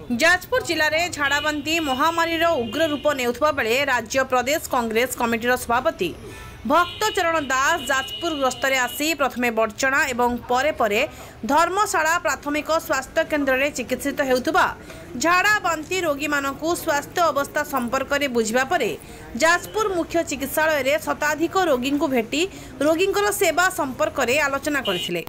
जाजपुर जिले में झाड़ाबांती महामारी उग्र रूप नेउथबा बेले राज्य प्रदेश कांग्रेस कमिटीर सभापति भक्तचरण दास जाजपुर गस्तरे आसी प्रथमे बर्चना एवं परे परे धर्मशाला प्राथमिक स्वास्थ्य केन्द्र में चिकित्सित हेउथबा झाड़ाबांती रोगी मानकु स्वास्थ्य अवस्था संपर्क में बुझिबा परे जाजपुर मुख्य चिकित्सालय में शताधिक रोगी को भेटी रोगींकर सेवा संपर्क में आलोचना करथिले।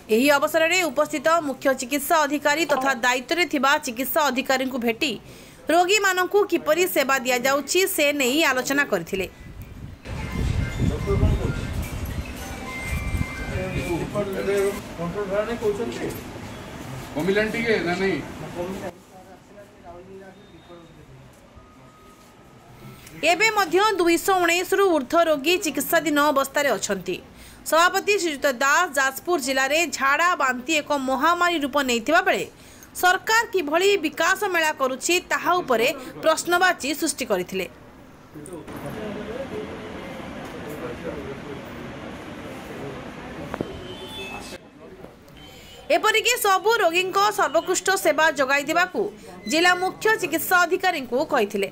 एही अवसर में उपस्थित मुख्य चिकित्सा अधिकारी तथा दायित्व में थिबा चिकित्सा अधिकारी को भेटी रोगी मानकु किपरि सेवा दिया जाउछि से नहीं आलोचना करथिले। एबे मध्य 219 रु ऊर्ध्व रोगी चिकित्साधीन अवस्था अछंती। सभापति श्रीयुत दास जाजपुर जिले में झाड़ा बांती एक महामारी रूप नहीं बेले सरकार किभली विकास मेला करुछि ताहा उपरे प्रश्नवाची सृष्टि करथिले। एपरिक सबु रोगी सर्वोत्कृष्ट सेवा जोगाई देबाकू जिला मुख्य चिकित्सा अधिकारी को कहिथिले।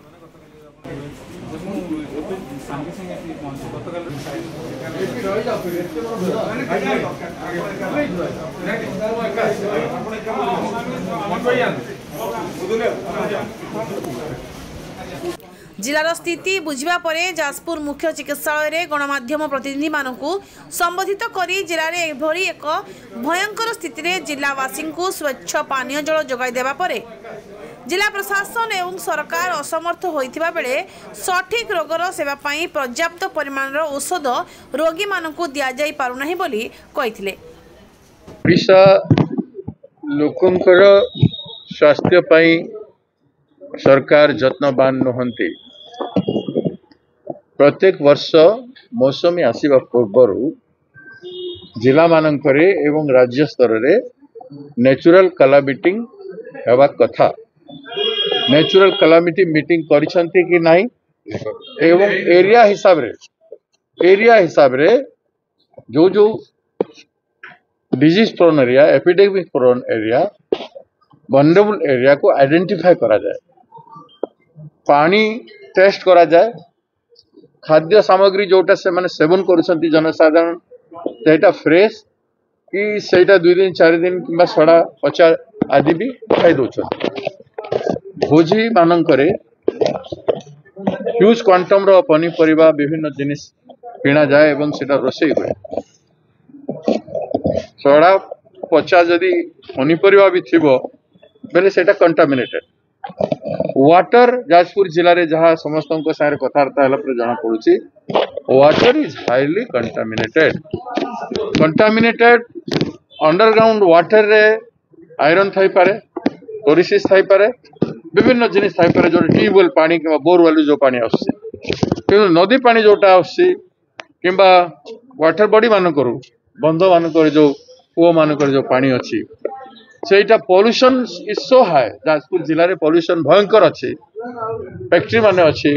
जिलार स्थिति बुझिबा परे जाजपुर मुख्य चिकित्सालय रे गणमाध्यम प्रतिनिधि मानकु संबोधित करी जिले में एभली एक भयंकर स्थिति रे जिलावासी को स्वच्छ पानीय जल जोगाई देबा परे जिला प्रशासन एवं सरकार असमर्थ होइथिबा बेले सठिक रोगर सेवा पाई पर्याप्त परिमाणर औषध रोगी मानकु दिया जाई पारु नाही बोली कहिथिले। ओडिशा लोकंकर स्वास्थ्य पाई सरकार जत्नवान नहंती। प्रत्येक वर्ष मौसमी आसीबा पूर्वरु जिला मानकरे एवं राज्य स्तर रे नेचुरल कैलामिटी हेबा कथा नेचुरल कैलामिटी मीटिंग करिसंती कि नहीं एवं एरिया हिसाब रे जो जो disease prone area epidemic prone area vulnerable area को आइडेंटिफाई करा जाए, पानी टेस्ट करा जाए, खाद्य सामग्री जोटा से माने सेवन करुछंती जनसाधारण सेटा फ्रेश कि सेटा 2 दिन 4 दिन किंबा सड़ा पचा आदि भी खाई दउछन। भोजी मानकरे ह्यूज क्वांटम रो पनीपरिबा विभिन्न जिनिस किना जाए एवं सेटा रोषेई हुए। सड़ा पचा जदि पनीपरिबा भी थिबो बेले सेटा कंटामिनेटेड। वाटर जाजपुर जिले में जहाँ समस्त सारे कथबार्ता जना पड़ुची water is highly contaminated underground water रे आयरन थाई पारे, क्लोरिसिस थाई पारे, विभिन्न जिनिस थाई पारे जो ट्यूबवेल पानी कि बोरवेल जो पानी आसुची नदी पानी जोटा आसुची किंबा वाटर बॉडी मानकर बंध मानकर जो कूओ मानकर जो पानी अच्छी सेटा pollution is so high. Jajpur जिले में पॉल्यूशन भयंकर अच्छी, फैक्ट्री माने अच्छी,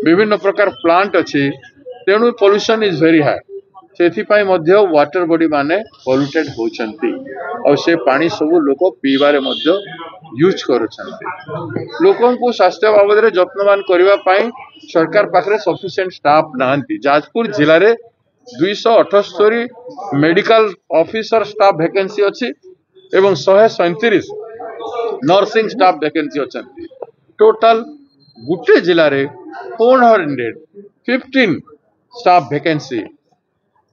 विभिन्न प्रकार प्लांट अच्छी, तेणु पॉल्यूशन इज वेरी हाई। से वाटर बॉडी माने पॉल्यूटेड होचंती और से पानी सब लोक पीबारे मध्य यूज करुछंती। लोकों को स्वास्थ्य बाबद रे जत्नवान करिवा पाई सरकार पाखरे सफिशिएंट स्टाफ नांती। जाजपुर जिले में 278 मेडिकल ऑफिसर स्टाफ वैकेंसी अच्छी एवं 137 नर्सिंग स्टाफ वैकेंसी अच्छी। टोटल गुटे जिले में 415 स्टाफ वैकेंसी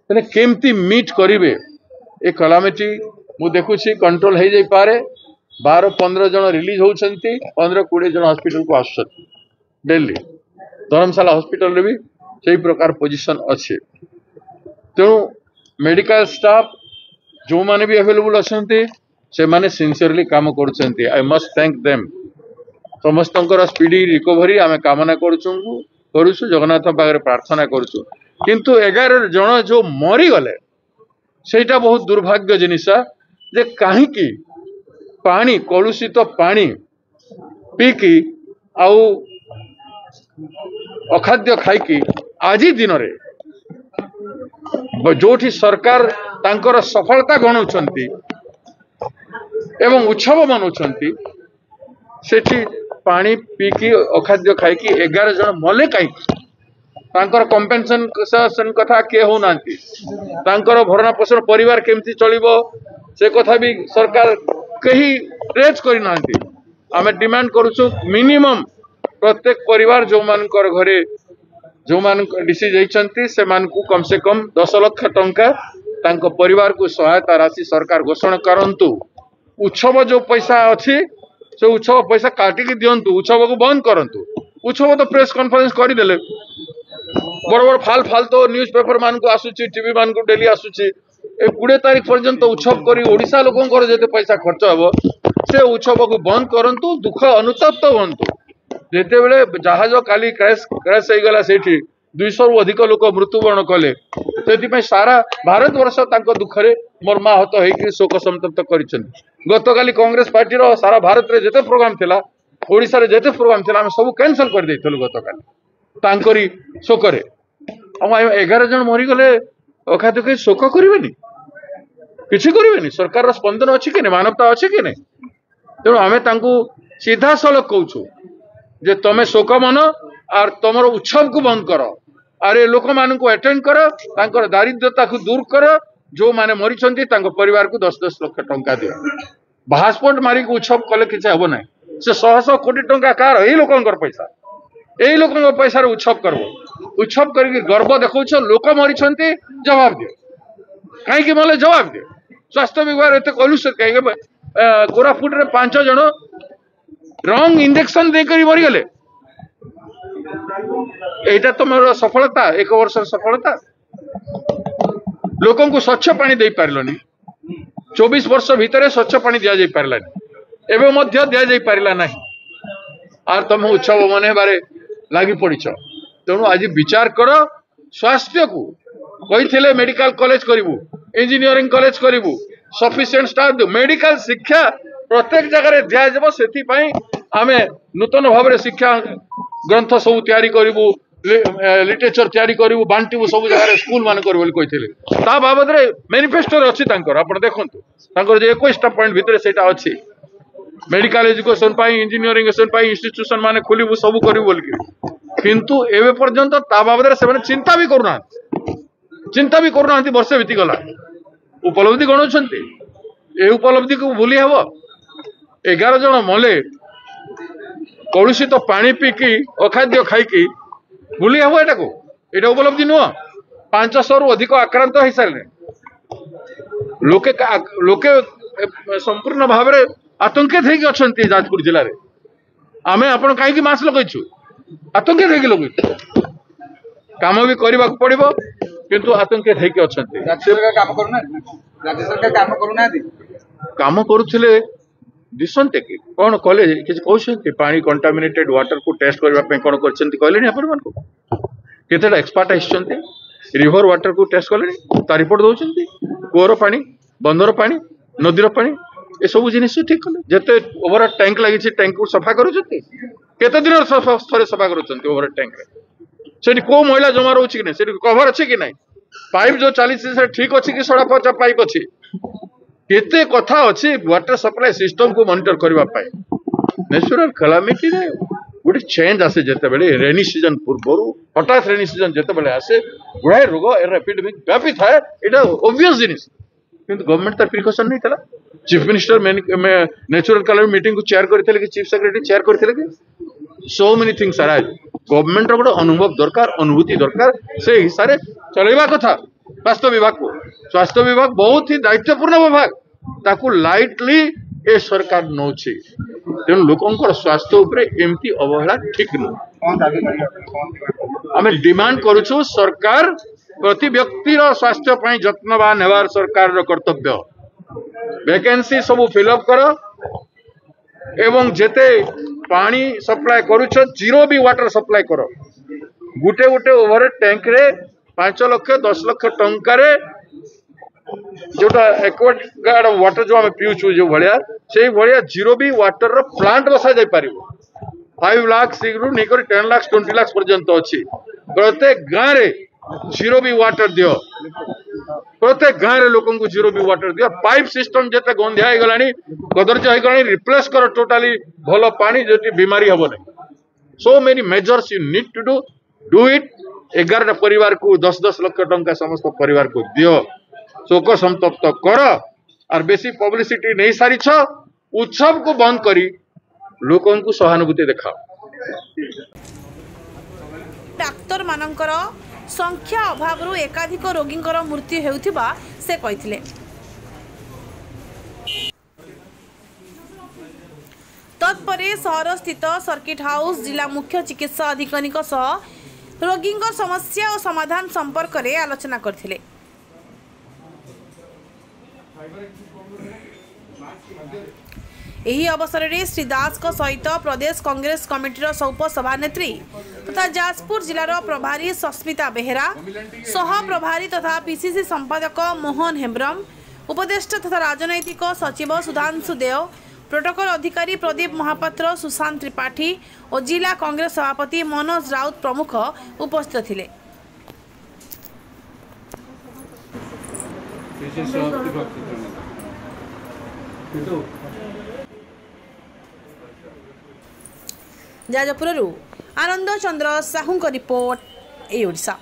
केमती मीट करिवे ए कैलामिटी मु देखुछि कंट्रोल हो जाई पारे। 12-15 जन रिलीज होउछंती, 15-20 जन हॉस्पिटल को आसुछंती डेली। धर्मशाला हॉस्पिटल रे भी सही प्रकार पोजीशन अच्छे। तेणु मेडिकल स्टाफ जो माने भी अवेलेबल अच्छे से माने सिंसियरली काम करुछंती। I must thank them. समस्तंकर स्पीडी रिकवरी आमे कामना करुछु जगन्नाथ पाखरे प्रार्थना करुछु। किंतु 11 जन जो मरी गले सेटा बहुत दुर्भाग्य जिनिस जे कहीं पानी कलुषित पानी पीकी आउ अखाद्य खाई आज दिन रे जोठी सरकार तांकर सफलता गणाउछंती एवं उत्सव मनाउछंती सेठी पानी पीकी अखाद्य खाइकी 11 जन मले कहीं तांकर कंपेन्सेशन कथा किए हो नांती तांकर भरणा पोषण परिवार केमती चलिबो से कथा भी सरकार कहीं रेज करि नांती आमे डिमांड करूछु मिनिमम प्रत्येक परिवार जो मानकर घरे जो मान डिसीज होइछंती से मान को कम से कम 10 लाख टंका तांको परिवार को सहायता राशि सरकार घोषणा करंतु उत्सव जो पैसा अछि से उत्सव पैसा काटिकी दियंतु उत्सव को बंद करंतु उत्सव तो प्रेस कॉन्फ्रेंस करि देले बड़ बड़ फाल तो न्यूज पेपर मान को आसुची टीवी मान को डेली आसुची ए 20 तारीख पर्यंत उत्सव करी ओडिशा लोकंकर जते पैसा खर्च हबो से उत्सव को बंद करंतु दुख अनुतप्त होंतु जेते बेले जहाज काली क्रैश हो गला सेठी 200 रु अधिक लोक मृत्युवरण कले से सारा भारत वर्ष तांको दुखरे मर्माहत होइकि शोक संतप्त करिसथि गतकाली कांग्रेस पार्टी रो सारा भारत रे जेते प्रोग्राम थिला ओडिसा रे जेते प्रोग्राम थिला हम सब कैंसिल कर देइथलु गतकाली तांकरी शोकरे हम 11 जन मरी गले अखाद्य के शोक करिवेनी किछि करिवेनी सरकार रो स्पंदन अछि कि नै मानवता अछि कि नै तेणु आमे तांको सीधा सलक कहूछु जे तमे शोक मन और तुमर उत्सव को बंद कर अरे लोक मान को अटेंड कर तांकर दारिद्रता को दूर कर जो माने मरी छंती तांको परिवार को 10-10 लाख टंका दियो पासपोर्ट मारी को उत्सव कले किछ हबो नै से 100 कोटी टंका कार एई लोकंकर पैसा एई लोकंकर पैसा रे उत्सव करबो उत्सव करके गर्व देखौछ लोक मरी छंती जवाब दियो काहे कि मले जवाब दियो स्वास्थ्य विभाग एते कलुष काहे कोरापुट रे 5 जण रंग इंजेक्शन दे करी मरी गले एटा तुमर सफलता 1 वर्ष सफलता लोकन को स्वच्छ पानी दे पारलनी 24 वर्ष भीतर स्वच्छ पानी दिया जाई पारलानी एबे मध्य दिया जाई पारला नाही आर तुम उत्सव मने बारे लागी पड़ीछ तेणु आज विचार कर स्वास्थ्य को कही मेडिकल कॉलेज करिवु इंजीनियरिंग कॉलेज करिवु सफिशिएंट स्टाफ दो मेडिकल शिक्षा प्रत्येक जगह दिया जब सेति पई आमे नूतन भाव में शिक्षा ग्रंथ सब तैयारी करिवु लिटरेचर तैयारी करिवु बांटिवु सब जगह स्कूल मान कर बोली कहिथिले ता बाबद रे मैनिफेस्टो रे अछि तांकर आपण देखंतु तांकर जे 21 पॉइंट भीतर सेटा अछि मेडिकल एजुकेशन पाई इंजीनियरिंग पाई इंस्टीट्यूशन माने खोलिबु सब करिवु बोली किंतु एबे पर्यंत ता बाबद रे सेबने चिंता भी करूना वर्षे बीती गला उपलब्धि गणुछंती ए उपलब्धि को भूली हबो 11 जन मले कलुषित पानी पीकी अखाद्य खाइकी भूली हबो एटा को एटा उपलब्धि नुह 500 रु अधिक आक्रांत हो सारे लोके संपूर्ण भाव में आतंकित होगी अच्छा जाजपुर जिले में आमे आपण कहीं मास्क लगेचु आतंकित होगी लगेचु काम भी करने पड़ो किंतु आतंकित होगी अच्छा काम करुले दिशंते कि कौन कले कि कहते पानी कंटामिनेटेड वाटर को टेस्ट करने कौन कहले आपण केतेटा एक्सपर्ट आसते रिवर वाटर को टेस्ट कले ता रिपोर्ट दौरान कूअर पानी बंदर पानी नदीर पानी ए सब जिनिस ठीक कले जिते ओवर टैंक लगी टैंक को सफा करुँचे केते दिन थे सफा करुँच ओवर टैंक से को मैला जमा रोचे कि नहीं कभर अच्छे कि नहीं पाइप जो चली ठीक अच्छे कि सड़ा पचा पाइप अच्छी केते कथा अच्छी वाटर सप्लाई सिस्टम को मॉनिटर करने नेचुरल कैलामिटी रे गोटे चेंज आसे जिते बड़े रेनी सीजन पूर्व हठात रेनी सीजन जिते बड़े आसे गुड़ाए रोग एपिडेमिक व्यापी थाए यहाँ ओबियस जिनिस किंतु गवर्नमेंट तार प्रिकॉशन नहीं था chief minister natural calamity meeting को चेयर करते कि चीफ सेक्रेटरी चेयर करते कि so many things are government गोटे अनुभव दरकार अनुभूति दरकार से हिसाब से चलवा कथा स्वास्थ्य विभाग बहुत ही दायित्वपूर्ण विभाग ताकू लाइटली ए सरकार नौछि तेणु लोकंकर स्वास्थ्य उपरे एमती अवहेला ठीक नुह आमे डिमांड करूछु सरकार प्रति व्यक्तिर स्वास्थ्य पई जत्नवान हेबार सरकार कर्तव्य वैकेंसी सब फिलअप कर एवं जेते पानी सप्लाई करूछ जीरो भी वाटर सप्लाई कर गुटे गुटे ओवर टैंक रे 5 लाख 10 लाख टंका रे जोटा एक्वागार्ड वाटर जो आम पीऊँ जो भाया से भाया जीरो भी वाटर प्लांट बसा जाई पारिबो 5 लाख रु नहीं 10 लाख 20 लाख पर्यंत अच्छी प्रत्येक गाँव रे जीरो भी वाटर दियो प्रत्येक गाँव रे लोक जीरो भी वाटर दियो पाइप सिस्टम जिते गंधिया हो गलानी कदर्ज हो गलानी रिप्लेस कर टोटाली भल पानी जो बीमारी हम नहीं so many measures you need to do it 11 परिवार को 10-10 लाख टंका समस्त परिवार को दियो शोक संतप्त कर और बेसी पब्लिसिटी नहीं सारी उत्सव को बंद करी लोकों को सहानुभूति देखाओ। डाक्तर मानकर संख्या अभाव एकाधिक रोगी मृत्यु हेउथिबा से कहिथिले। तत्परे सहर स्थित सर्किट हाउस जिला मुख्य चिकित्सा अधिकारी सह रोगी समस्या और समाधान संपर्क में आलोचना करथिले। एही अवसर में श्री दास सहित प्रदेश कांग्रेस कमिटीर सौप सभानेत्री तथा जाजपुर जिलार प्रभारी सस्मिता बेहेरा सह प्रभारी तथा पीसीसी संपादक मोहन हेम्ब्रम उपदेष्टा तथा राजनैतिक सचिव सुधांशु देव प्रोटोकॉल अधिकारी प्रदीप महापात्र सुशांत त्रिपाठी और जिला कांग्रेस सभापति मनोज राउत प्रमुख उपस्थित थिले। जाजपुर आनंद चंद्र साहू का रिपोर्ट ए ओडिशा।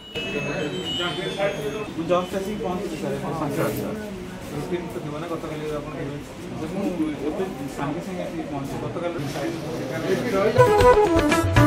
गतकाली